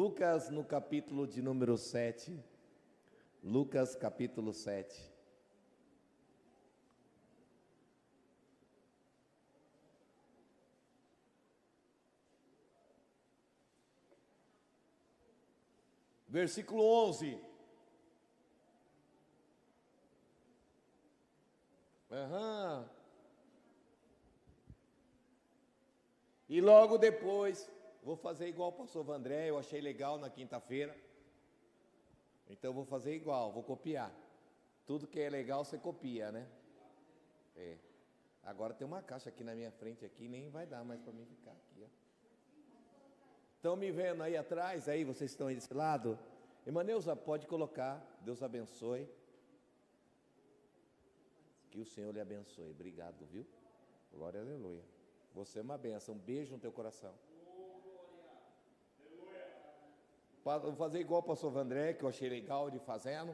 Lucas no capítulo de número 7. Lucas capítulo 7. Versículo 11. E logo depois, vou fazer igual o pastor Vandré, eu achei legal na quinta-feira. Então vou fazer igual, vou copiar. Tudo que é legal você copia, né? Agora tem uma caixa aqui na minha frente aqui, nem vai dar mais para mim ficar aqui, ó. Estão me vendo aí atrás? Aí vocês estão aí desse lado? Irmã Neuza, pode colocar. Deus abençoe. Que o Senhor lhe abençoe. Obrigado, viu? Glória a aleluia. Você é uma bênção. Um beijo no teu coração. Vou fazer igual o pastor Vandré, que eu achei legal ele fazendo.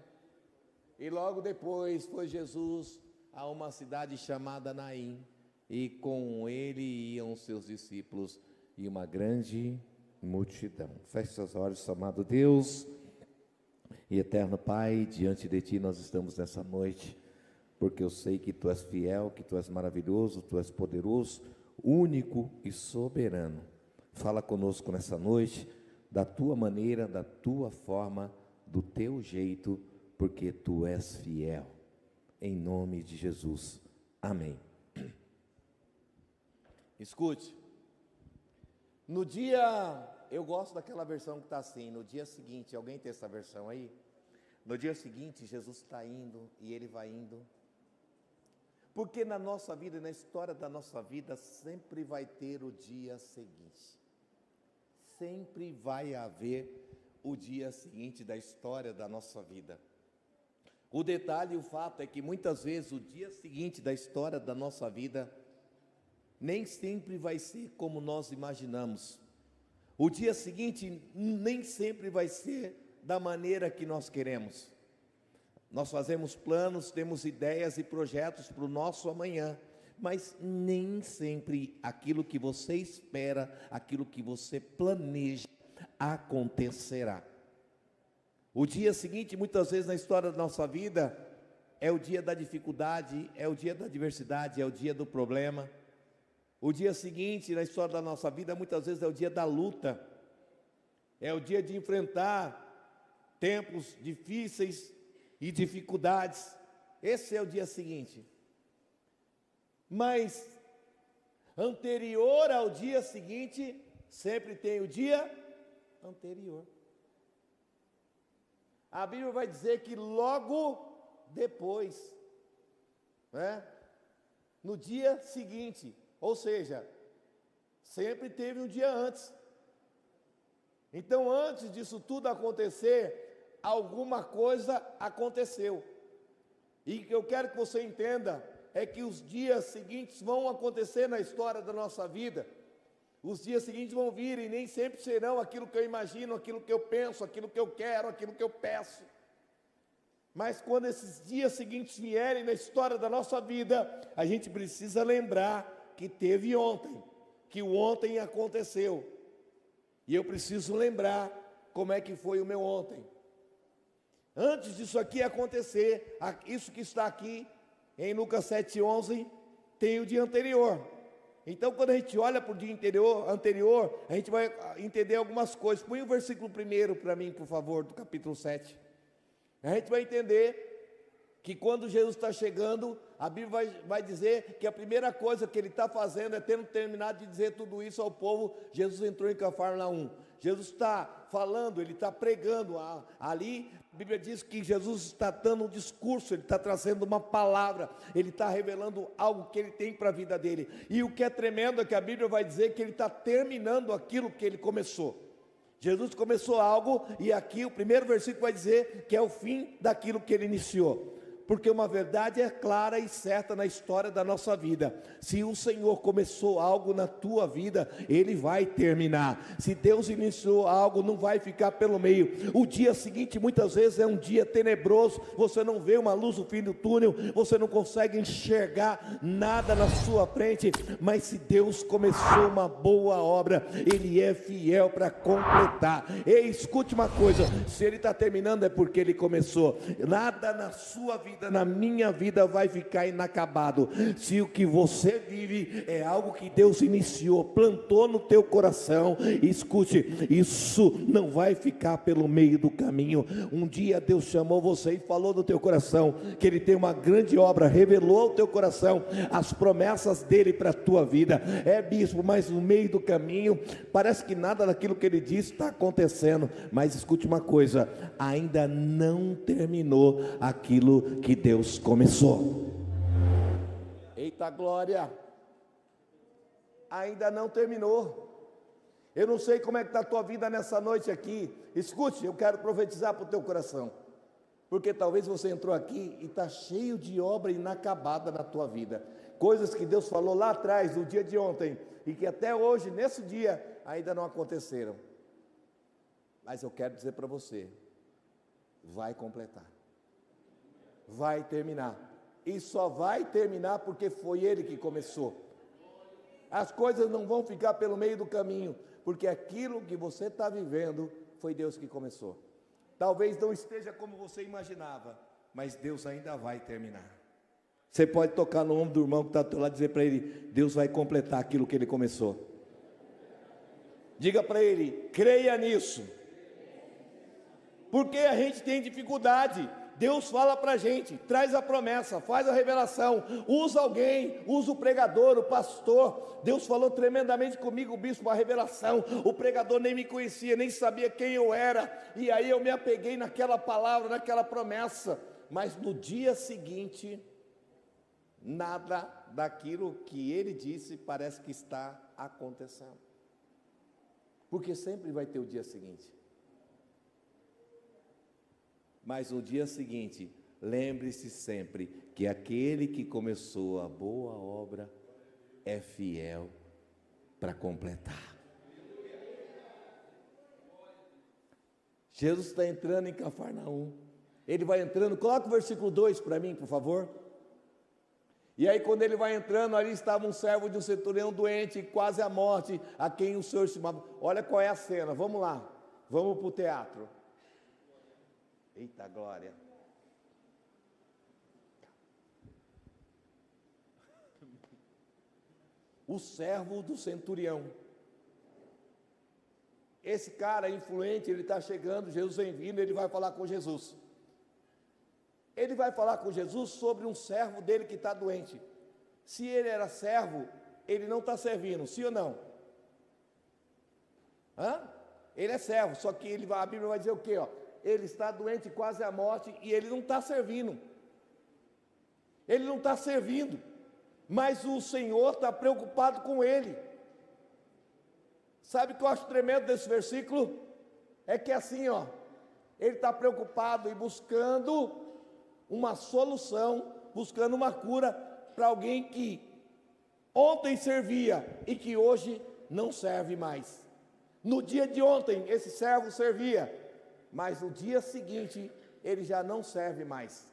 E logo depois foi Jesus a uma cidade chamada Naim. E com ele iam seus discípulos e uma grande multidão. Feche seus olhos, amado Deus e eterno Pai, diante de Ti nós estamos nessa noite, porque eu sei que Tu és fiel, que Tu és maravilhoso, Tu és poderoso, único e soberano. Fala conosco nessa noite, da Tua maneira, da Tua forma, do Teu jeito, porque Tu és fiel, em nome de Jesus, amém. Escute, no dia, eu gosto daquela versão que está assim, no dia seguinte, alguém tem essa versão aí? No dia seguinte, Jesus está indo, e Ele vai indo, porque na nossa vida, e na história da nossa vida, sempre vai ter o dia seguinte, sempre vai haver o dia seguinte da história da nossa vida. O detalhe, o fato é que muitas vezes o dia seguinte da história da nossa vida, nem sempre vai ser como nós imaginamos. O dia seguinte nem sempre vai ser da maneira que nós queremos. Nós fazemos planos, temos ideias e projetos para o nosso amanhã, mas nem sempre aquilo que você espera, aquilo que você planeja, acontecerá. O dia seguinte, muitas vezes na história da nossa vida, é o dia da dificuldade, é o dia da adversidade, é o dia do problema. O dia seguinte, na história da nossa vida, muitas vezes é o dia da luta, é o dia de enfrentar tempos difíceis e dificuldades. Esse é o dia seguinte. Mas, anterior ao dia seguinte, sempre tem o dia anterior. A Bíblia vai dizer que logo depois, né? No dia seguinte, ou seja, sempre teve um dia antes. Então, antes disso tudo acontecer, alguma coisa aconteceu. E o que eu quero que você entenda é que os dias seguintes vão acontecer na história da nossa vida. Os dias seguintes vão vir e nem sempre serão aquilo que eu imagino, aquilo que eu penso, aquilo que eu quero, aquilo que eu peço. Mas quando esses dias seguintes vierem na história da nossa vida, a gente precisa lembrar que teve ontem, que o ontem aconteceu, e eu preciso lembrar como é que foi o meu ontem. Antes disso aqui acontecer, isso que está aqui em Lucas 7,11, tem o dia anterior. Então quando a gente olha para o dia anterior, a gente vai entender algumas coisas. Põe o versículo 1 para mim, por favor, do capítulo 7. A gente vai entender que quando Jesus está chegando, a Bíblia vai dizer que a primeira coisa que Ele está fazendo é, tendo terminado de dizer tudo isso ao povo, Jesus entrou em Cafarnaum. Jesus está falando, Ele está pregando ali. A Bíblia diz que Jesus está dando um discurso, Ele está trazendo uma palavra, Ele está revelando algo que Ele tem para a vida dele. E o que é tremendo é que a Bíblia vai dizer que Ele está terminando aquilo que Ele começou. Jesus começou algo, e aqui o primeiro versículo vai dizer que é o fim daquilo que Ele iniciou. Porque uma verdade é clara e certa na história da nossa vida: se o Senhor começou algo na tua vida, Ele vai terminar. Se Deus iniciou algo, não vai ficar pelo meio. O dia seguinte muitas vezes é um dia tenebroso, você não vê uma luz no fim do túnel, você não consegue enxergar nada na sua frente, mas se Deus começou uma boa obra, Ele é fiel para completar. Ei, escute uma coisa: se Ele está terminando é porque Ele começou. Nada na sua vida, na minha vida, vai ficar inacabado. Se o que você vive é algo que Deus iniciou, plantou no teu coração, escute, isso não vai ficar pelo meio do caminho. Um dia Deus chamou você e falou no teu coração que Ele tem uma grande obra, revelou ao teu coração as promessas dele para a tua vida. É, bispo, mas no meio do caminho parece que nada daquilo que Ele disse está acontecendo. Mas escute uma coisa: ainda não terminou aquilo que Deus começou. Eita glória! Ainda não terminou. Eu não sei como é que está a tua vida nessa noite aqui. Escute, eu quero profetizar para o teu coração, porque talvez você entrou aqui e está cheio de obra inacabada na tua vida, coisas que Deus falou lá atrás, no dia de ontem, e que até hoje, nesse dia, ainda não aconteceram. Mas eu quero dizer para você: vai completar, vai terminar, e só vai terminar porque foi Ele que começou. As coisas não vão ficar pelo meio do caminho, porque aquilo que você está vivendo foi Deus que começou. Talvez não esteja como você imaginava, mas Deus ainda vai terminar. Você pode tocar no ombro do irmão que está ao teu lado e dizer para ele: Deus vai completar aquilo que Ele começou. Diga para ele: creia nisso. Porque a gente tem dificuldade. Deus fala para a gente, traz a promessa, faz a revelação, usa alguém, usa o pregador, o pastor. Deus falou tremendamente comigo, o bispo, a revelação. O pregador nem me conhecia, nem sabia quem eu era, e aí eu me apeguei naquela palavra, naquela promessa. Mas no dia seguinte, nada daquilo que ele disse parece que está acontecendo. Porque sempre vai ter o dia seguinte. Mas no dia seguinte, lembre-se sempre que aquele que começou a boa obra é fiel para completar. Jesus está entrando em Cafarnaum. Ele vai entrando, coloca o versículo 2 para mim, por favor. E aí quando ele vai entrando, ali estava um servo de um centurião doente, quase à morte, a quem o Senhor estimava. Olha qual é a cena, vamos lá, vamos para o teatro. Eita glória! O servo do centurião. Esse cara influente, ele está chegando, Jesus vem vindo, ele vai falar com Jesus. Ele vai falar com Jesus sobre um servo dele que está doente. Se ele era servo, ele não está servindo, sim ou não? Ele é servo, só que a Bíblia vai dizer o quê? Ele está doente, quase à morte, e ele não está servindo. Ele não está servindo, mas o Senhor está preocupado com ele. Sabe o que eu acho tremendo desse versículo? É que assim, ele está preocupado e buscando uma solução, buscando uma cura para alguém que ontem servia e que hoje não serve mais. No dia de ontem, esse servo servia, mas no dia seguinte, ele já não serve mais.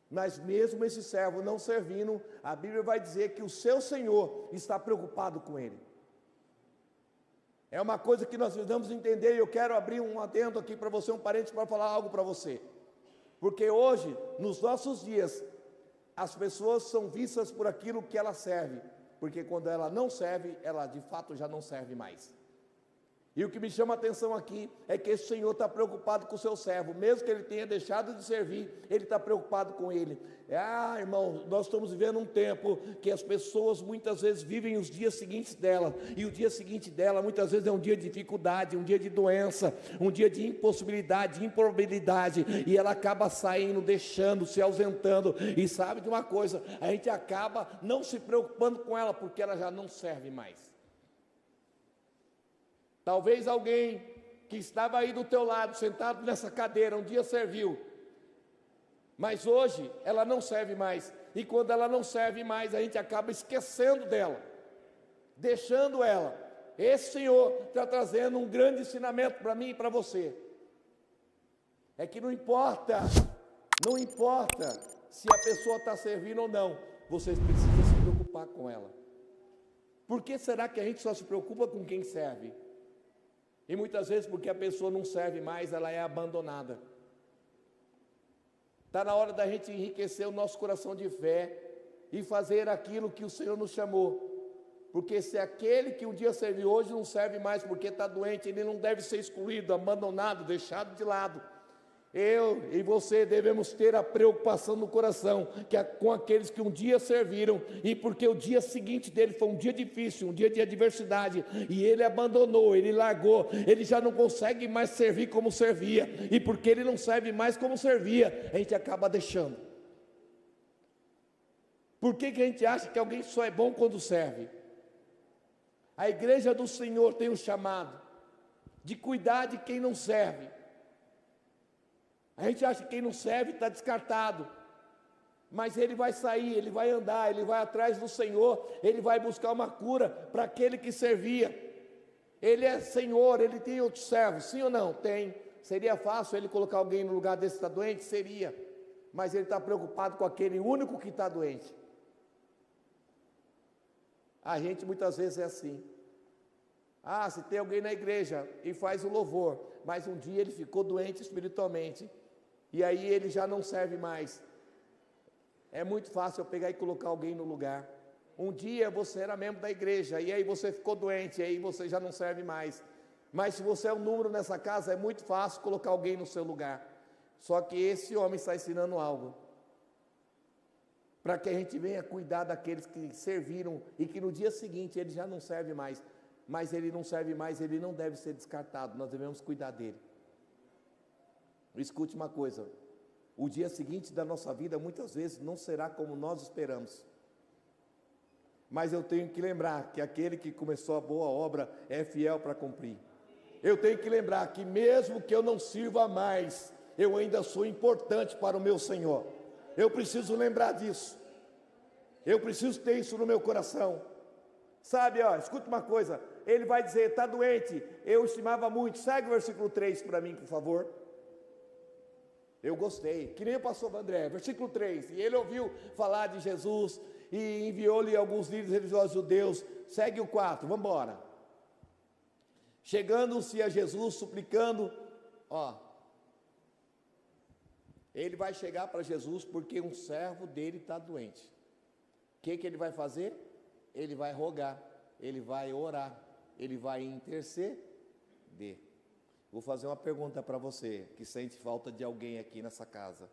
Mas mesmo esse servo não servindo, a Bíblia vai dizer que o seu Senhor está preocupado com ele. É uma coisa que nós precisamos entender, e eu quero abrir um adendo aqui para você, um parênteses, para falar algo para você. Porque hoje, nos nossos dias, as pessoas são vistas por aquilo que ela serve, porque quando ela não serve, ela de fato já não serve mais. E o que me chama a atenção aqui é que esse Senhor está preocupado com o seu servo, mesmo que ele tenha deixado de servir, ele está preocupado com ele. Irmão, nós estamos vivendo um tempo que as pessoas muitas vezes vivem os dias seguintes dela, e o dia seguinte dela muitas vezes é um dia de dificuldade, um dia de doença, um dia de impossibilidade, de improbabilidade, e ela acaba saindo, deixando, se ausentando, e sabe de uma coisa, a gente acaba não se preocupando com ela, porque ela já não serve mais. Talvez alguém que estava aí do teu lado, sentado nessa cadeira, um dia serviu, Mas hoje ela não serve mais. E quando ela não serve mais, a gente acaba esquecendo dela, deixando ela. Esse Senhor está trazendo um grande ensinamento para mim e para você. É que não importa se a pessoa está servindo ou não, vocês precisam se preocupar com ela. Por que será que a gente só se preocupa com quem serve? E muitas vezes porque a pessoa não serve mais, ela é abandonada. Está na hora da gente enriquecer o nosso coração de fé e fazer aquilo que o Senhor nos chamou. Porque se aquele que um dia serviu hoje não serve mais porque está doente, ele não deve ser excluído, abandonado, deixado de lado. Eu e você devemos ter a preocupação no coração com aqueles que um dia serviram, e porque o dia seguinte dele foi um dia difícil, um dia de adversidade, e ele abandonou, ele largou, ele já não consegue mais servir como servia, e porque ele não serve mais como servia, a gente acaba deixando. Por que a gente acha que alguém só é bom quando serve? A igreja do Senhor tem um chamado de cuidar de quem não serve. A gente acha que quem não serve está descartado, mas ele vai sair, ele vai andar, ele vai atrás do Senhor, ele vai buscar uma cura para aquele que servia. Ele é Senhor, ele tem outros servos, sim ou não? Tem. Seria fácil ele colocar alguém no lugar desse que está doente? Seria, mas ele está preocupado com aquele único que está doente. A gente muitas vezes é assim. Se tem alguém na igreja e faz o louvor, mas um dia ele ficou doente espiritualmente, e aí ele já não serve mais. É muito fácil eu pegar e colocar alguém no lugar. Um dia você era membro da igreja, e aí você ficou doente, e aí você já não serve mais. Mas se você é um número nessa casa, é muito fácil colocar alguém no seu lugar. Só que esse homem está ensinando algo, para que a gente venha cuidar daqueles que serviram, e que no dia seguinte ele já não serve mais. Mas ele não serve mais, ele não deve ser descartado, nós devemos cuidar dele. Escute uma coisa, o dia seguinte da nossa vida muitas vezes não será como nós esperamos, mas eu tenho que lembrar que aquele que começou a boa obra é fiel para cumprir. Eu tenho que lembrar que mesmo que eu não sirva mais, eu ainda sou importante para o meu Senhor. Eu preciso lembrar disso, eu preciso ter isso no meu coração. Sabe, escuta uma coisa, ele vai dizer, está doente, eu estimava muito. Segue o versículo 3 para mim, por favor. Eu gostei, que nem o pastor André, versículo 3, e ele ouviu falar de Jesus, e enviou-lhe alguns líderes religiosos judeus. Segue o 4, vamos embora. Chegando-se a Jesus, suplicando, ele vai chegar para Jesus, porque um servo dele está doente. O que ele vai fazer? Ele vai rogar, ele vai orar, ele vai interceder. Vou fazer uma pergunta para você, que sente falta de alguém aqui nessa casa.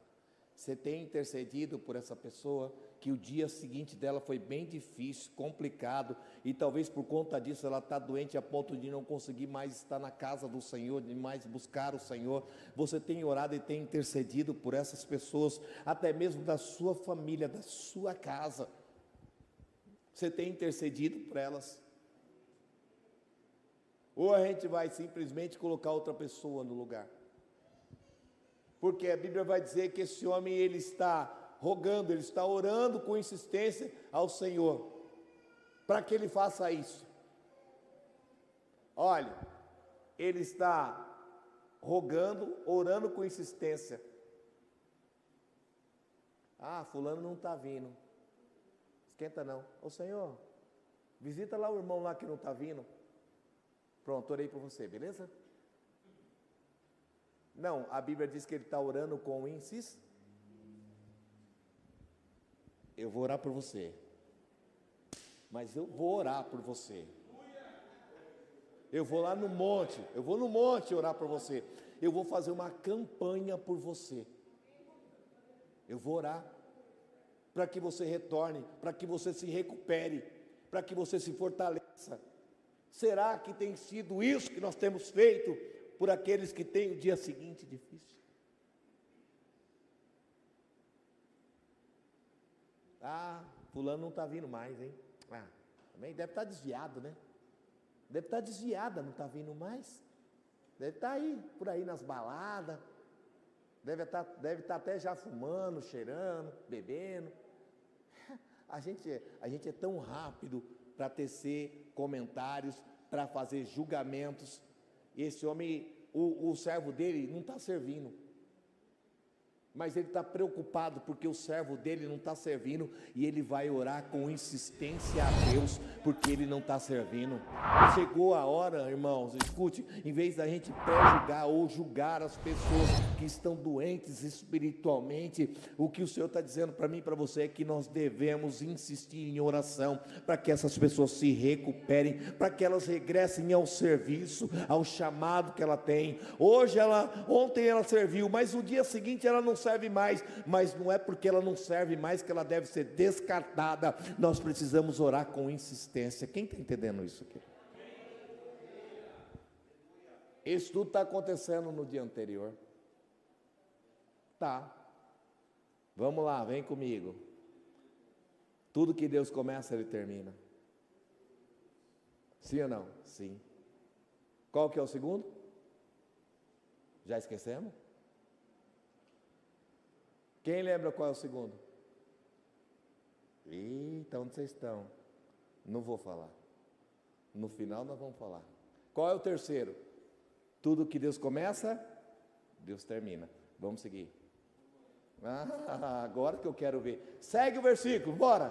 Você tem intercedido por essa pessoa, que o dia seguinte dela foi bem difícil, complicado, e talvez por conta disso ela está doente a ponto de não conseguir mais estar na casa do Senhor, de mais buscar o Senhor? Você tem orado e tem intercedido por essas pessoas, até mesmo da sua família, da sua casa? Você tem intercedido por elas? Ou a gente vai simplesmente colocar outra pessoa no lugar? Porque a Bíblia vai dizer que esse homem, ele está rogando, ele está orando com insistência ao Senhor, para que ele faça isso. Olha, ele está rogando, orando com insistência. Fulano não está vindo. Esquenta não. Ô Senhor, visita lá o irmão lá que não está vindo. Pronto, orei por você, beleza? Não, a Bíblia diz que ele está orando com insistência. Eu vou orar por você, mas eu vou orar por você. Eu vou lá no monte, eu vou no monte orar por você. Eu vou fazer uma campanha por você. Eu vou orar para que você retorne, para que você se recupere, para que você se fortaleça. Será que tem sido isso que nós temos feito por aqueles que têm o dia seguinte difícil? Fulano não está vindo mais, hein? Também deve estar desviado, né? Deve estar desviada, não está vindo mais. Deve estar aí, por aí nas baladas. Deve estar até já fumando, cheirando, bebendo. A gente é tão rápido para tecer comentários, para fazer julgamentos. Esse homem, o servo dele não está servindo. Mas ele está preocupado porque o servo dele não está servindo, e ele vai orar com insistência a Deus porque ele não está servindo. Chegou a hora, irmãos, escute, em vez da gente pré-julgar ou julgar as pessoas que estão doentes espiritualmente, o que o Senhor está dizendo para mim e para você é que nós devemos insistir em oração para que essas pessoas se recuperem, para que elas regressem ao serviço, ao chamado que ela tem. Ontem ela serviu, mas no dia seguinte ela não serve mais, mas não é porque ela não serve mais que ela deve ser descartada. Nós precisamos orar com insistência. Quem está entendendo isso aqui? Isso tudo está acontecendo no dia anterior. Tá. Vamos lá, vem comigo. Tudo que Deus começa, Ele termina. Sim ou não? Sim. Qual que é o segundo? Já esquecemos? Quem lembra qual é o segundo? Eita, onde vocês estão? Não vou falar. No final nós vamos falar. Qual é o terceiro? Tudo que Deus começa, Deus termina. Vamos seguir. Agora que eu quero ver. Segue o versículo, bora.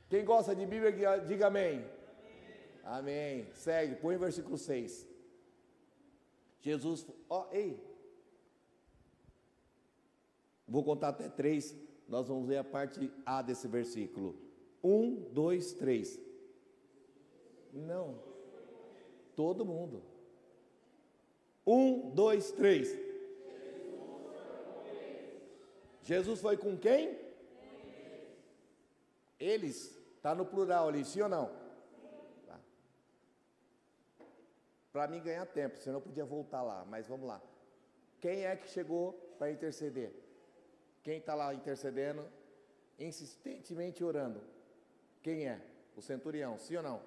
Quem gosta de Bíblia, diga amém. Amém. Segue, põe o versículo 6. Jesus, vou contar até 3, nós vamos ler a parte A desse versículo. 1, 2, 3. Não, todo mundo. 1, 2, 3. Jesus foi com quem? Eles. Está no plural ali, sim ou não? Tá. Para mim ganhar tempo, senão eu podia voltar lá, mas vamos lá. Quem é que chegou para interceder? Quem está lá intercedendo, insistentemente orando? Quem é? O centurião, sim ou não?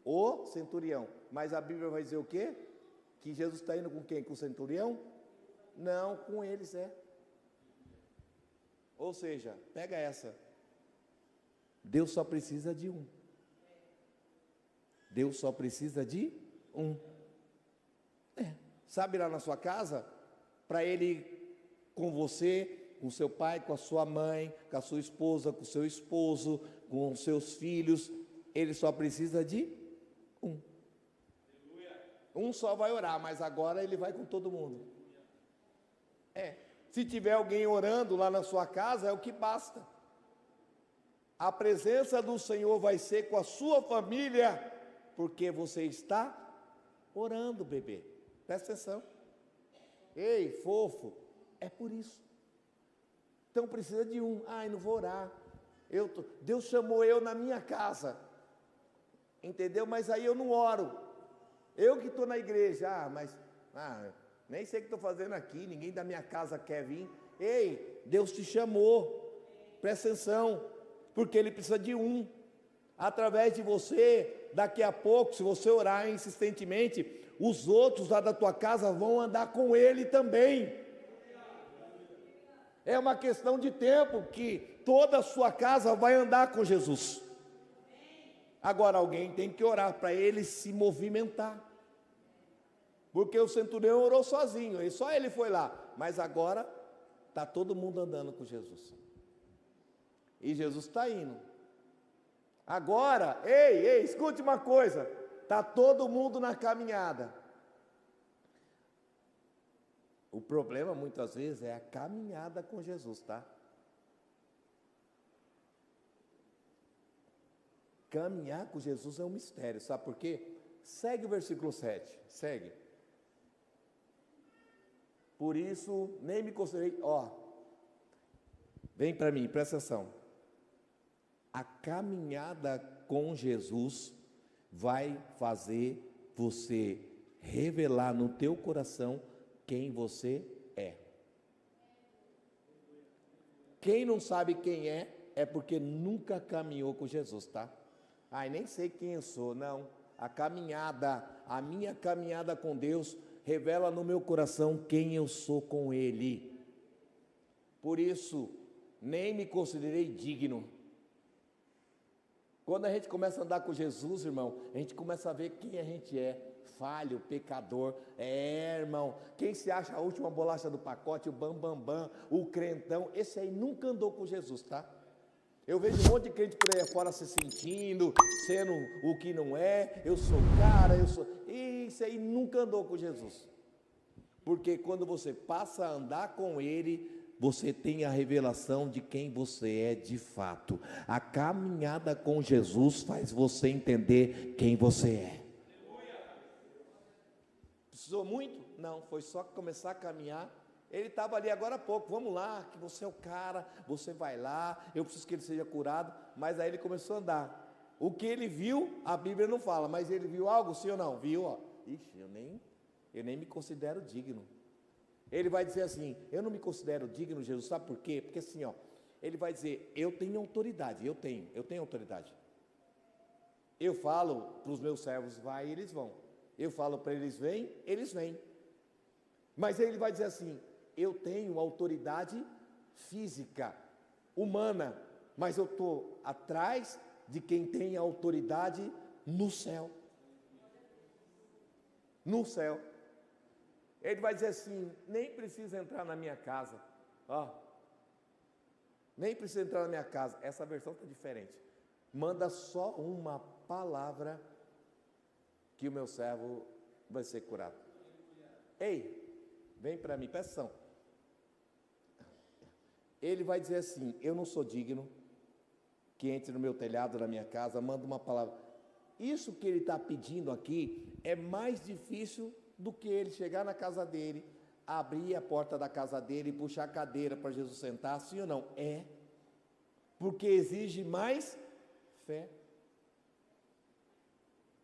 O centurião. Mas a Bíblia vai dizer o quê? Que Jesus está indo com quem? Com o centurião? Não, com eles é. Ou seja, pega essa. Deus só precisa de um. Deus só precisa de um. Sabe lá na sua casa? Para Ele, com você, com seu pai, com a sua mãe, com a sua esposa, com o seu esposo, com os seus filhos, Ele só precisa de um. Um só vai orar, mas agora Ele vai com todo mundo. Se tiver alguém orando lá na sua casa, é o que basta. A presença do Senhor vai ser com a sua família, porque você está orando, bebê. Presta atenção. Ei, fofo, é por isso. Então precisa de um. Não vou orar. Deus chamou eu na minha casa. Entendeu? Mas aí eu não oro. Eu que estou na igreja. Nem sei o que estou fazendo aqui. Ninguém da minha casa quer vir. Ei, Deus te chamou. Presta atenção. Porque Ele precisa de um. Através de você, daqui a pouco, se você orar insistentemente, os outros lá da tua casa vão andar com Ele também. É uma questão de tempo que toda a sua casa vai andar com Jesus. Agora alguém tem que orar para ele se movimentar. Porque o centurião orou sozinho, e só ele foi lá. Mas agora está todo mundo andando com Jesus. E Jesus está indo. Agora, ei, escute uma coisa. Está todo mundo na caminhada. O problema muitas vezes é a caminhada com Jesus, tá? Caminhar com Jesus é um mistério, sabe por quê? Segue o versículo 7, segue. Por isso, nem me considerei, vem para mim, presta atenção. A caminhada com Jesus vai fazer você revelar no teu coração quem você é. Quem não sabe quem é porque nunca caminhou com Jesus, tá? Nem sei quem eu sou, não. A minha caminhada com Deus revela no meu coração quem eu sou com Ele. Por isso, nem me considerei digno. Quando a gente começa a andar com Jesus, irmão, a gente começa a ver quem a gente é. Falho, pecador, irmão, quem se acha a última bolacha do pacote, o bambambam, o crentão, esse aí nunca andou com Jesus, tá? Eu vejo um monte de crente por aí fora se sentindo, sendo o que não é, eu sou cara, esse aí nunca andou com Jesus, porque quando você passa a andar com Ele, você tem a revelação de quem você é de fato. A caminhada com Jesus faz você entender quem você é. Precisou muito? Não, foi só começar a caminhar. Ele estava ali agora há pouco, vamos lá, que você é o cara, você vai lá, eu preciso que ele seja curado. Mas aí ele começou a andar. O que ele viu, a Bíblia não fala, mas ele viu algo, sim ou não? Viu, ó. Ixi, eu nem me considero digno. Ele vai dizer assim, eu não me considero digno, Jesus, sabe por quê? Porque assim, ó, ele vai dizer, eu tenho autoridade, eu tenho autoridade. Eu falo para os meus servos, vai, eles vão. Eu falo para eles, vem, eles vêm. Mas ele vai dizer assim, eu tenho autoridade física, humana, mas eu estou atrás de quem tem autoridade no céu. No céu. Ele vai dizer assim, nem precisa entrar na minha casa. Ó, nem precisa entrar na minha casa. Essa versão está diferente. Manda só uma palavra que o meu servo vai ser curado. Ei, vem para mim, presta atenção. Ele vai dizer assim, eu não sou digno que entre no meu telhado, na minha casa, manda uma palavra. Isso que ele está pedindo aqui é mais difícil do que ele chegar na casa dele, abrir a porta da casa dele e puxar a cadeira para Jesus sentar, sim ou não? É, porque exige mais fé.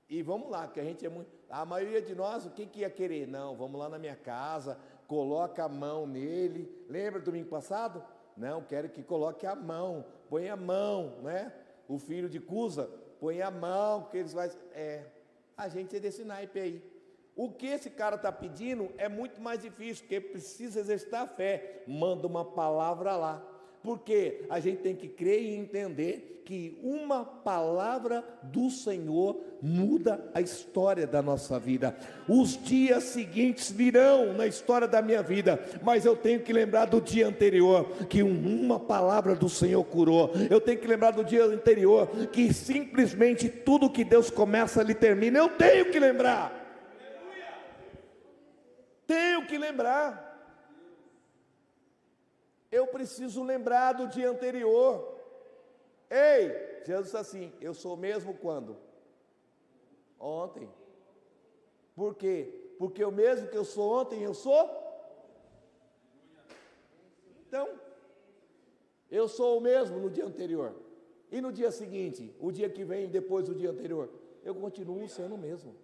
E vamos lá, que a gente é muito... A maioria de nós, o que ia querer? Não, vamos lá na minha casa, coloca a mão nele. Lembra do domingo passado? Não, quero que coloque a mão, põe a mão, né? O filho de Cusa, põe a mão, que eles vai... a gente é desse naipe aí. O que esse cara está pedindo é muito mais difícil, porque precisa exercitar a fé. Manda uma palavra lá. Porque a gente tem que crer e entender que uma palavra do Senhor muda a história da nossa vida. Os dias seguintes virão na história da minha vida, mas eu tenho que lembrar do dia anterior, que uma palavra do Senhor curou. Eu tenho que lembrar do dia anterior, que simplesmente tudo que Deus começa, Ele termina. Eu tenho que lembrar. Tenho que lembrar. Eu preciso lembrar do dia anterior. Ei, Jesus disse assim, eu sou mesmo quando? Ontem. Por quê? Porque o mesmo que eu sou ontem, eu sou? Então, eu sou o mesmo no dia anterior. E no dia seguinte, o dia que vem depois do dia anterior, eu continuo sendo o mesmo.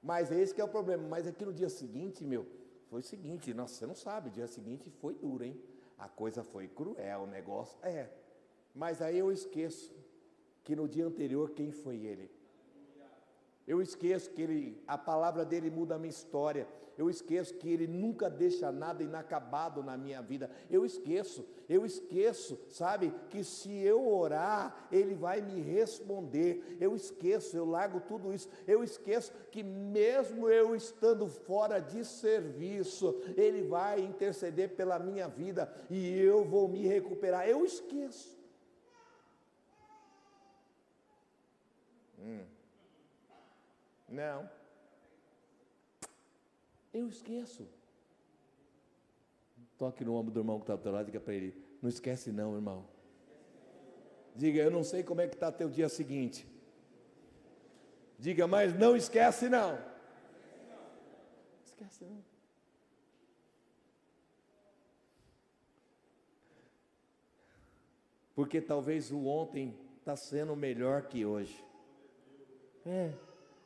Mas esse que é o problema. Mas aqui no dia seguinte, foi o seguinte, nossa, você não sabe, o dia seguinte foi duro, hein? A coisa foi cruel, o negócio, mas aí eu esqueço que no dia anterior, quem foi ele? Eu esqueço que a palavra dele muda a minha história. Eu esqueço que ele nunca deixa nada inacabado na minha vida. Eu esqueço, sabe, que se eu orar, ele vai me responder. Eu esqueço, eu largo tudo isso. Eu esqueço que mesmo eu estando fora de serviço, ele vai interceder pela minha vida e eu vou me recuperar. Eu esqueço. Não. Eu esqueço. Toque no ombro do irmão que está do teu lado e diga para ele, não esquece não, irmão. Diga, eu não sei como é que está teu dia seguinte. Diga, mas não esquece não. Esquece não. Porque talvez o ontem está sendo melhor que hoje.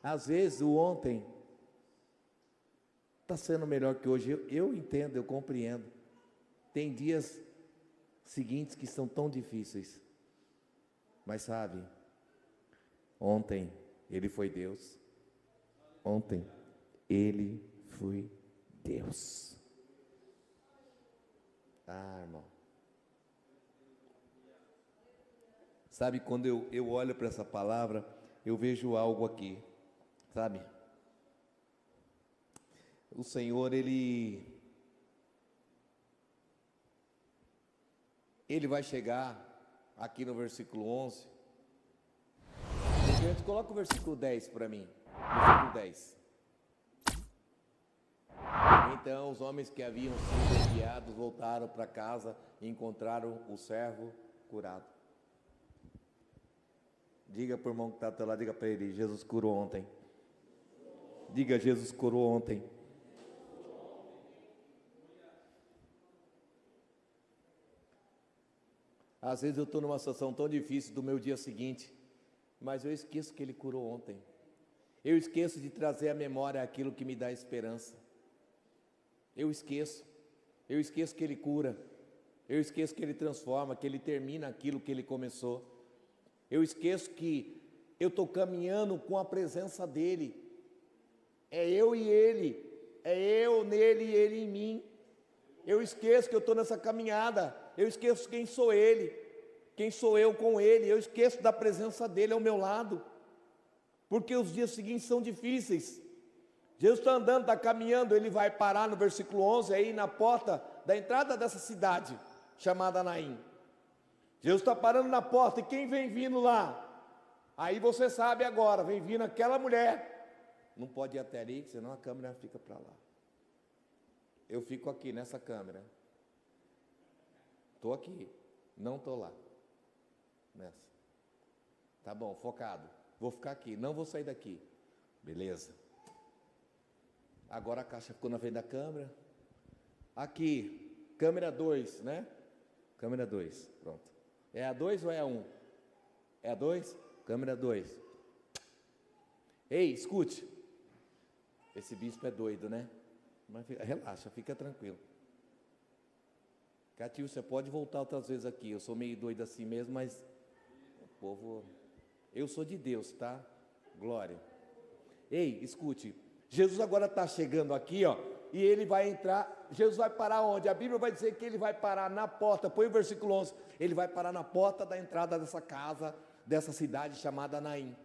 Às vezes o ontem está sendo melhor que hoje. Eu entendo, eu compreendo. Tem dias seguintes que são tão difíceis. Mas sabe, ontem Ele foi Deus. Ontem Ele foi Deus. Irmão. Sabe, quando eu olho para essa palavra, eu vejo algo aqui, sabe? O Senhor, Ele vai chegar aqui no versículo 11. Gente, coloca o versículo 10 para mim. Versículo 10. Então os homens que haviam sido enviados voltaram para casa e encontraram o servo curado. Diga para o irmão que está ao teu lado, diga para ele: Jesus curou ontem. Diga: Jesus curou ontem. Às vezes eu estou numa situação tão difícil do meu dia seguinte, mas eu esqueço que Ele curou ontem. Eu esqueço de trazer à memória aquilo que me dá esperança. Eu esqueço que Ele cura, eu esqueço que Ele transforma, que Ele termina aquilo que Ele começou. Eu esqueço que eu estou caminhando com a presença dEle. É eu e Ele, é eu nele e Ele em mim. Eu esqueço que eu estou nessa caminhada, eu esqueço quem sou Ele, quem sou eu com Ele, eu esqueço da presença dEle ao meu lado, porque os dias seguintes são difíceis. Jesus está andando, está caminhando, Ele vai parar no versículo 11, aí na porta da entrada dessa cidade, chamada Naim. Jesus está parando na porta, e quem vem vindo lá? Aí você sabe agora, vem vindo aquela mulher. Não pode ir até ali, senão a câmera fica para lá. Eu fico aqui nessa câmera. Estou aqui, não estou lá. Nessa. Tá bom, focado. Vou ficar aqui, não vou sair daqui. Beleza. Agora a caixa ficou na frente da câmera. Aqui, câmera 2, né? Câmera 2, pronto. É a 2 ou é a 1? É a 2? Câmera 2. Ei, escute. Esse bispo é doido, né? Mas relaxa, fica tranquilo. Catil, você pode voltar outras vezes aqui. Eu sou meio doido assim mesmo, mas o povo... Eu sou de Deus, tá? Glória. Ei, escute. Jesus agora está chegando aqui, ó. E Ele vai entrar. Jesus vai parar onde? A Bíblia vai dizer que Ele vai parar na porta. Põe o versículo 11. Ele vai parar na porta da entrada dessa casa, dessa cidade chamada Naim.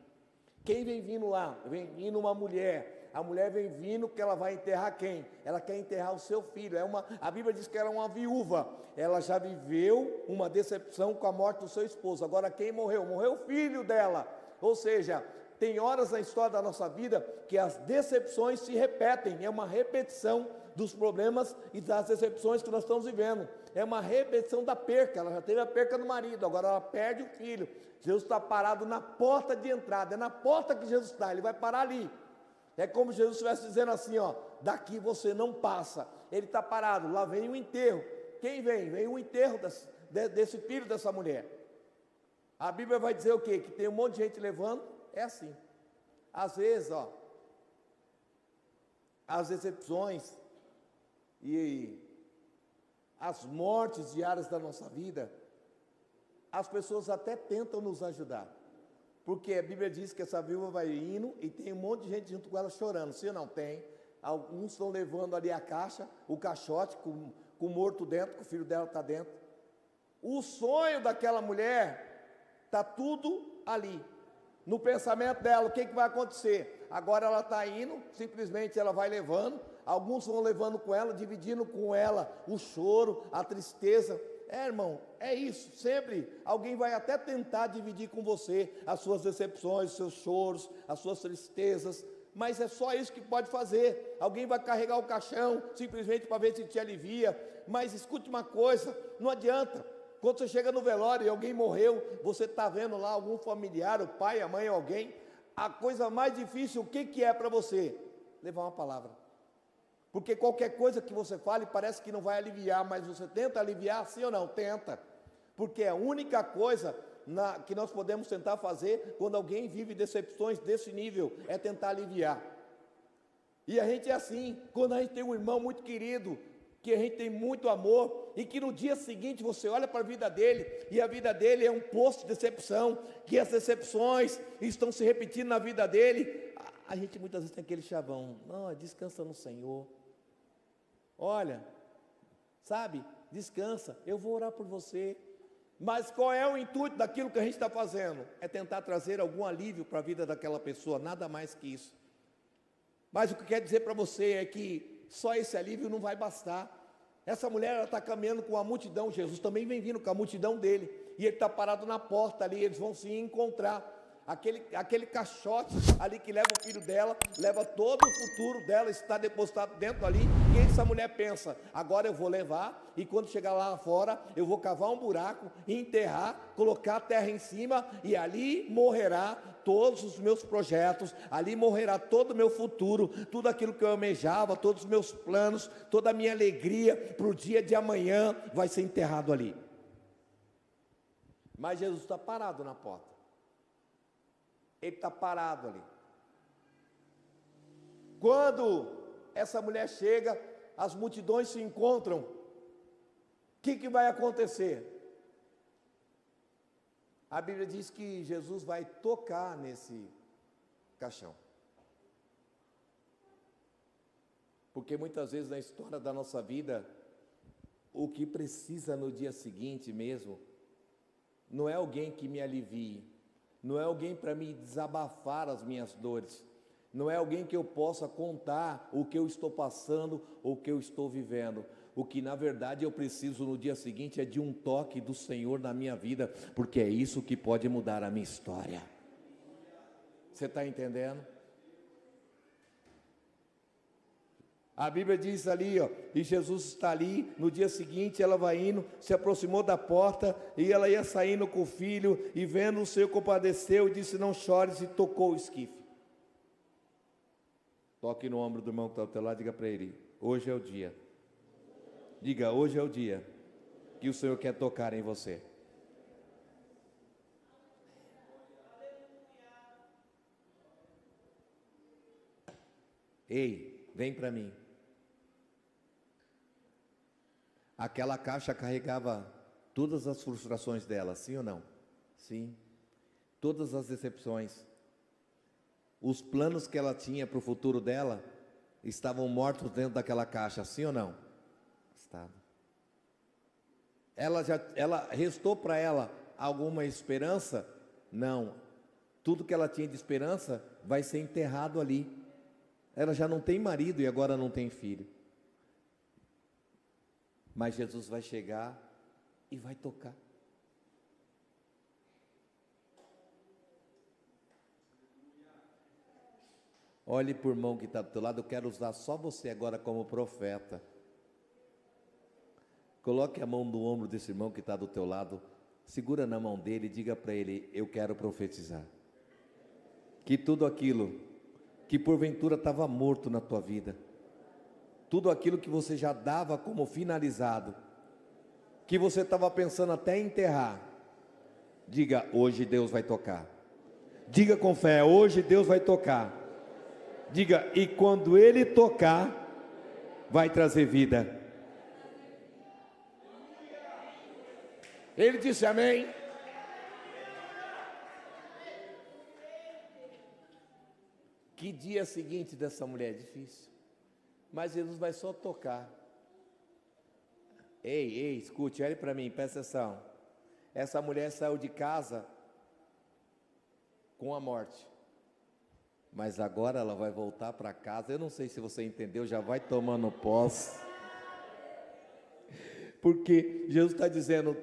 Quem vem vindo lá? Vem vindo uma mulher. A mulher vem vindo que ela vai enterrar quem? Ela quer enterrar o seu filho. A Bíblia diz que ela é uma viúva. Ela já viveu uma decepção com a morte do seu esposo. Agora quem morreu? Morreu o filho dela. Ou seja, tem horas na história da nossa vida que as decepções se repetem. É uma repetição dos problemas e das decepções que nós estamos vivendo. É uma repetição da perca. Ela já teve a perca do marido, agora ela perde o filho. Jesus está parado na porta de entrada. É na porta que Jesus está. Ele vai parar ali. É como se Jesus estivesse dizendo assim, ó: daqui você não passa. Ele está parado, lá vem o enterro. Quem vem? Vem o enterro desse filho dessa mulher. A Bíblia vai dizer o quê? Que tem um monte de gente levando. É assim. Às vezes, ó, as decepções e as mortes diárias da nossa vida, as pessoas até tentam nos ajudar. Porque a Bíblia diz que essa viúva vai indo e tem um monte de gente junto com ela chorando. Se não tem, alguns estão levando ali a caixa, o caixote com o morto dentro, que o filho dela está dentro. O sonho daquela mulher está tudo ali. No pensamento dela, o que vai acontecer? Agora ela está indo, simplesmente ela vai levando. Alguns vão levando com ela, dividindo com ela o choro, a tristeza. Irmão, é isso, sempre alguém vai até tentar dividir com você as suas decepções, os seus choros, as suas tristezas, mas é só isso que pode fazer. Alguém vai carregar o caixão, simplesmente para ver se te alivia, mas escute uma coisa, não adianta. Quando você chega no velório e alguém morreu, você está vendo lá algum familiar, o pai, a mãe, alguém, a coisa mais difícil, o que é para você? Levar uma palavra. Porque qualquer coisa que você fale parece que não vai aliviar, mas você tenta aliviar, sim ou não? Tenta. Porque é a única coisa que nós podemos tentar fazer quando alguém vive decepções desse nível, é tentar aliviar. E a gente é assim, quando a gente tem um irmão muito querido, que a gente tem muito amor, e que no dia seguinte você olha para a vida dele, e a vida dele é um poço de decepção, que as decepções estão se repetindo na vida dele, A gente muitas vezes tem aquele chavão, não, descansa no Senhor. Olha, sabe, descansa, eu vou orar por você. Mas qual é o intuito daquilo que a gente está fazendo? É tentar trazer algum alívio para a vida daquela pessoa, nada mais que isso. Mas o que eu quero dizer para você é que só esse alívio não vai bastar. Essa mulher está caminhando com a multidão, Jesus também vem vindo com a multidão dele, e ele está parado na porta ali, eles vão se encontrar. Aquele caixote ali que leva o filho dela, leva todo o futuro dela, está depositado dentro ali, e essa mulher pensa, agora eu vou levar, e quando chegar lá fora, eu vou cavar um buraco, enterrar, colocar a terra em cima, e ali morrerá todos os meus projetos, ali morrerá todo o meu futuro, tudo aquilo que eu almejava, todos os meus planos, toda a minha alegria para o dia de amanhã, vai ser enterrado ali. Mas Jesus está parado na porta. Ele está parado ali. Quando essa mulher chega, as multidões se encontram. O que vai acontecer? A Bíblia diz que Jesus vai tocar nesse caixão. Porque muitas vezes na história da nossa vida, o que precisa no dia seguinte mesmo, não é alguém que me alivie, não é alguém para me desabafar as minhas dores, não é alguém que eu possa contar o que eu estou passando ou o que eu estou vivendo. O que na verdade eu preciso no dia seguinte é de um toque do Senhor na minha vida, porque é isso que pode mudar a minha história. Você está entendendo? A Bíblia diz ali, ó, e Jesus está ali, no dia seguinte ela vai indo, se aproximou da porta, e ela ia saindo com o filho, e vendo o Senhor compadeceu, e disse, não chores, e tocou o esquife. Toque no ombro do irmão que está ao teu lado, diga para ele, hoje é o dia. Diga, hoje é o dia que o Senhor quer tocar em você. Ei, vem para mim. Aquela caixa carregava todas as frustrações dela, sim ou não? Sim. Todas as decepções. Os planos que ela tinha para o futuro dela estavam mortos dentro daquela caixa, sim ou não? Estava. Ela restou para ela alguma esperança? Não. Tudo que ela tinha de esperança vai ser enterrado ali. Ela já não tem marido e agora não tem filho. Mas Jesus vai chegar e vai tocar. Olhe para o irmão que está do teu lado, eu quero usar só você agora como profeta. Coloque a mão no ombro desse irmão que está do teu lado, segura na mão dele e diga para ele, eu quero profetizar. Que tudo aquilo que porventura estava morto na tua vida, tudo aquilo que você já dava como finalizado, que você estava pensando até enterrar, diga, hoje Deus vai tocar. Diga com fé, hoje Deus vai tocar. Diga, e quando Ele tocar, vai trazer vida. Ele disse amém. Que dia seguinte dessa mulher difícil. Mas Jesus vai só tocar. Ei, escute, olhe para mim, presta atenção. Essa mulher saiu de casa com a morte. Mas agora ela vai voltar para casa. Eu não sei se você entendeu, já vai tomando posse. Porque Jesus está dizendo,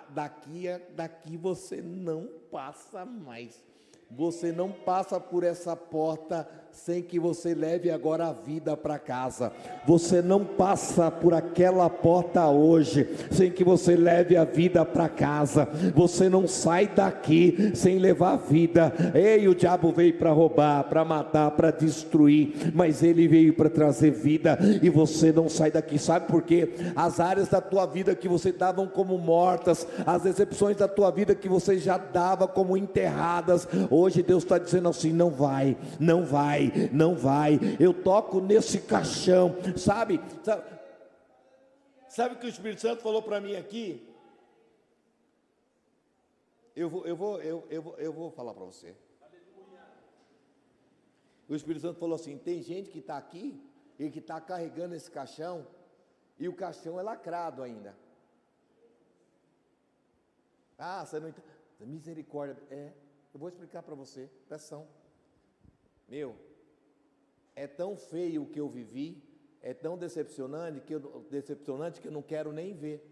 daqui você não passa mais. Você não passa por essa porta sem que você leve agora a vida para casa. Você não passa por aquela porta hoje sem que você leve a vida para casa. Você não sai daqui sem levar a vida. Ei, o diabo veio para roubar, para matar, para destruir, mas ele veio para trazer vida, e você não sai daqui. Sabe por quê? As áreas da tua vida que você davam como mortas, as decepções da tua vida que você já dava como enterradas, hoje Deus está dizendo assim, não vai, não vai, não vai. Eu toco nesse caixão, sabe o que o Espírito Santo falou para mim aqui? Eu vou falar para você. O Espírito Santo falou assim: tem gente que está aqui e que está carregando esse caixão, e o caixão é lacrado ainda. Ah, você não entende. Misericórdia. Eu vou explicar para você, presta atenção. Meu, é tão feio o que eu vivi, é tão decepcionante que eu não quero nem ver.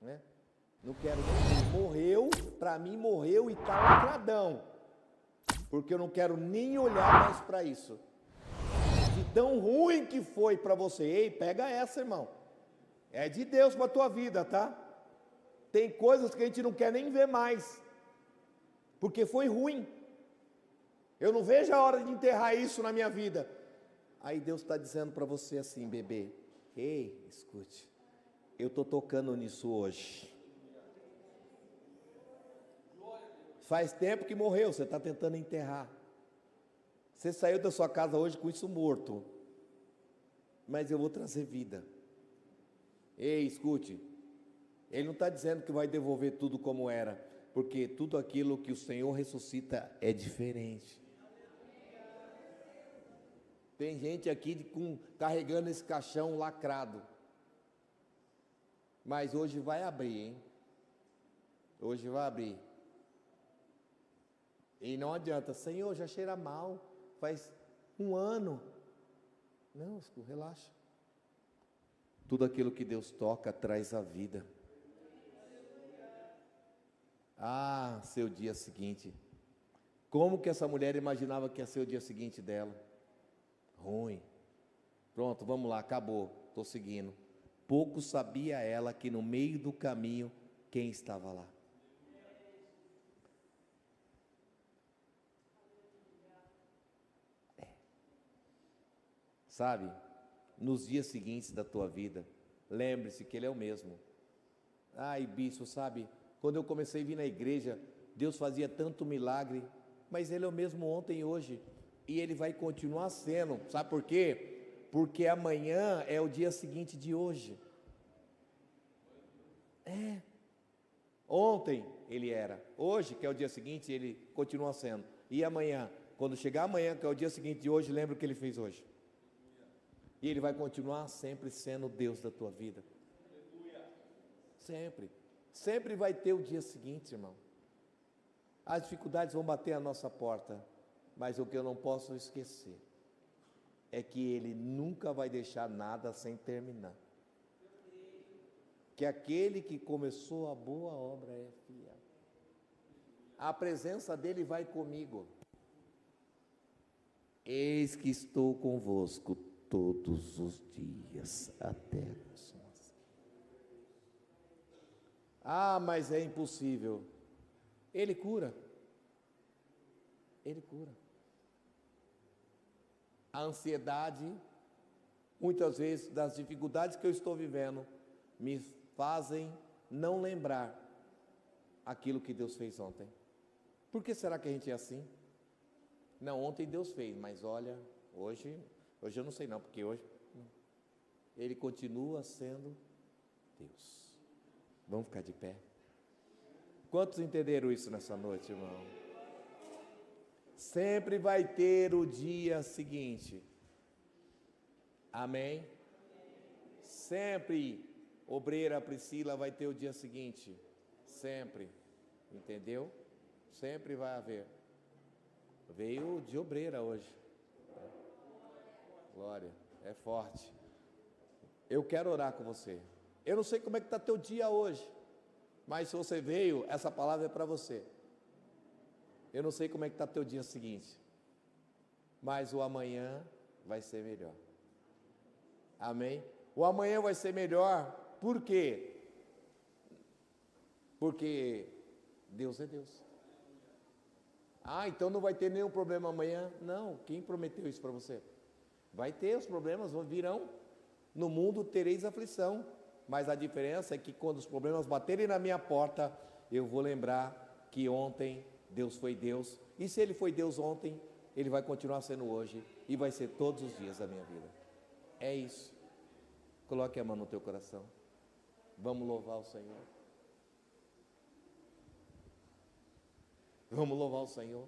Né? Não quero nem ver. Morreu, para mim morreu e está lacradão. Porque eu não quero nem olhar mais para isso. De tão ruim que foi para você. Ei, pega essa, irmão. É de Deus para a tua vida, tá? Tem coisas que a gente não quer nem ver mais. Porque foi ruim. Eu não vejo a hora de enterrar isso na minha vida. Aí Deus está dizendo para você assim, bebê: ei, escute, eu estou tocando nisso hoje. Faz tempo que morreu, você está tentando enterrar. Você saiu da sua casa hoje com isso morto. Mas eu vou trazer vida. Ei, escute, Ele não está dizendo que vai devolver tudo como era, porque tudo aquilo que o Senhor ressuscita é diferente. Tem gente aqui carregando esse caixão lacrado. Mas hoje vai abrir, hein? Hoje vai abrir. E não adianta: Senhor, já cheira mal, faz 1 ano. Não, relaxa. Tudo aquilo que Deus toca traz a vida. Ah, seu dia seguinte. Como que essa mulher imaginava que ia ser o dia seguinte dela? Ruim. Pronto, vamos lá, acabou, estou seguindo. Pouco sabia ela que no meio do caminho, quem estava lá? Sabe, nos dias seguintes da tua vida, lembre-se que Ele é o mesmo. Ai, bispo, sabe, quando eu comecei a vir na igreja, Deus fazia tanto milagre, mas Ele é o mesmo ontem e hoje, e Ele vai continuar sendo. Sabe por quê? Porque amanhã é o dia seguinte de hoje. Ontem Ele era, hoje que é o dia seguinte, Ele continua sendo, e amanhã, quando chegar amanhã que é o dia seguinte de hoje, lembra o que Ele fez hoje. E Ele vai continuar sempre sendo o Deus da tua vida. Sempre. Sempre vai ter o dia seguinte, irmão. As dificuldades vão bater à nossa porta, mas o que eu não posso esquecer é que Ele nunca vai deixar nada sem terminar. Que aquele que começou a boa obra é fiel. A presença dEle vai comigo. Eis que estou convosco todos os dias até a consumação. Ah, mas é impossível. Ele cura. Ele cura. A ansiedade, muitas vezes, das dificuldades que eu estou vivendo, me fazem não lembrar aquilo que Deus fez ontem. Por que será que a gente é assim? Não, ontem Deus fez, mas olha, hoje eu não sei não, porque hoje Ele continua sendo Deus. Vamos ficar de pé. Quantos entenderam isso nessa noite, irmão? Sempre vai ter o dia seguinte. Amém? Sempre, obreira Priscila, vai ter o dia seguinte. Sempre. Entendeu? Sempre vai haver. Veio de obreira hoje. Glória, é forte. Eu quero orar com você. Eu não sei como é que está teu dia hoje, mas se você veio, essa palavra é para você. Eu não sei como é que está teu dia seguinte, mas o amanhã vai ser melhor. Amém? O amanhã vai ser melhor, por quê? Porque Deus é Deus. Ah, então não vai ter nenhum problema amanhã? Não, quem prometeu isso para você? Vai ter, os problemas virão. No mundo tereis aflição, mas a diferença é que quando os problemas baterem na minha porta, eu vou lembrar que ontem Deus foi Deus, e se Ele foi Deus ontem, Ele vai continuar sendo hoje, e vai ser todos os dias da minha vida. É isso. Coloque a mão no teu coração. Vamos louvar o Senhor. Vamos louvar o Senhor.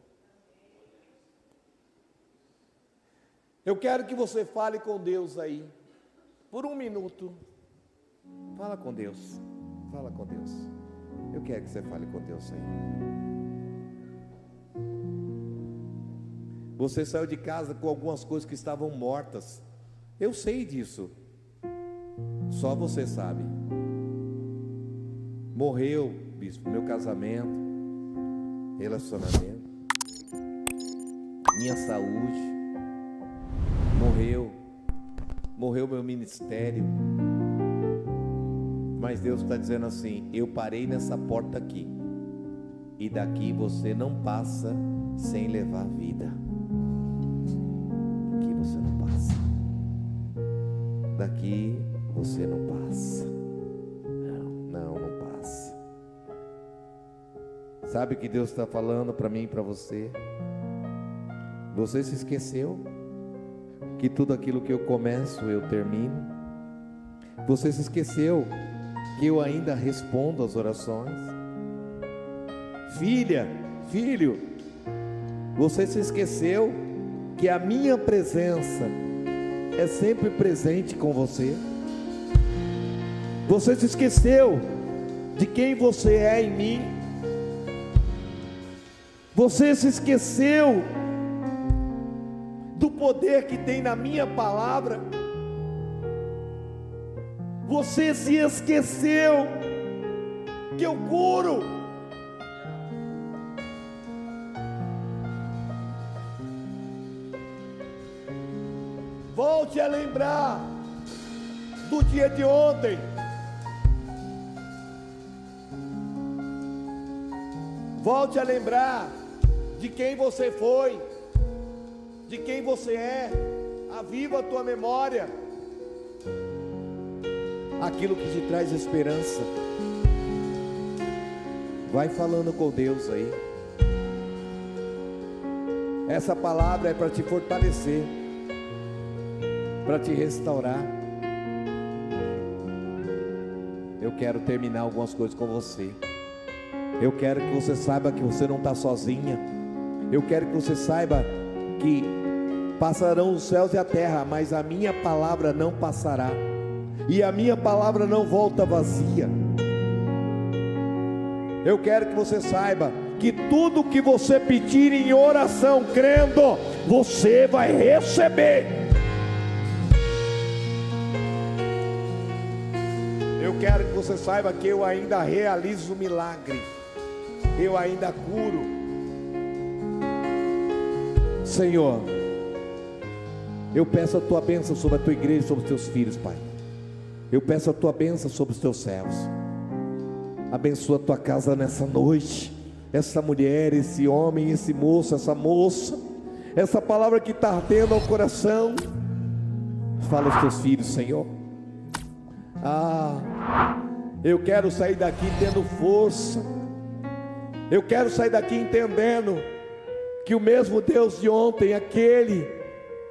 Eu quero que você fale com Deus aí, por um minuto. Fala com Deus, fala com Deus. Eu quero que você fale com Deus aí. Você saiu de casa com algumas coisas que estavam mortas. Eu sei disso. Só você sabe. Morreu, bispo, meu casamento, relacionamento, minha saúde. Morreu meu ministério. Mas Deus está dizendo assim: eu parei nessa porta aqui, e daqui você não passa sem levar vida. Daqui você não passa. Daqui você não passa. Não passa. Sabe o que Deus está falando para mim e para você? Você se esqueceu que tudo aquilo que eu começo eu termino? Você se esqueceu que eu ainda respondo às orações? Filha, filho, você se esqueceu que a minha presença é sempre presente com você? Você se esqueceu de quem você é em mim? Você se esqueceu do poder que tem na minha palavra? Você se esqueceu que eu curo? Volte a lembrar do dia de ontem. Volte a lembrar de quem você foi, de quem você é. Aviva a tua memória. Aquilo que te traz esperança. Vai falando com Deus aí. Essa palavra é para te fortalecer, para te restaurar. Eu quero terminar algumas coisas com você. Eu quero que você saiba que você não está sozinha. Eu quero que você saiba que passarão os céus e a terra, mas a minha palavra não passará. E a minha palavra não volta vazia. Eu quero que você saiba que tudo que você pedir em oração, crendo, você vai receber. Eu quero que você saiba que eu ainda realizo milagre. Eu ainda curo. Senhor, eu peço a tua bênção sobre a tua igreja e sobre os teus filhos, Pai. Eu peço a tua bênção sobre os teus servos. Abençoa a tua casa nessa noite. Essa mulher, esse homem, esse moço, essa moça, essa palavra que está ardendo ao coração. Fala aos teus filhos, Senhor. Eu quero sair daqui tendo força. Eu quero sair daqui entendendo que o mesmo Deus de ontem, aquele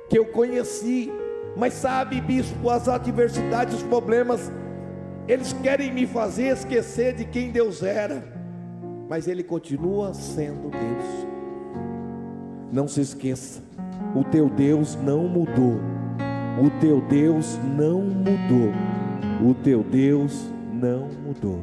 que eu conheci, mas sabe, bispo, as adversidades, os problemas, eles querem me fazer esquecer de quem Deus era, mas Ele continua sendo Deus. Não se esqueça, o teu Deus não mudou. O teu Deus não mudou. O teu Deus não mudou.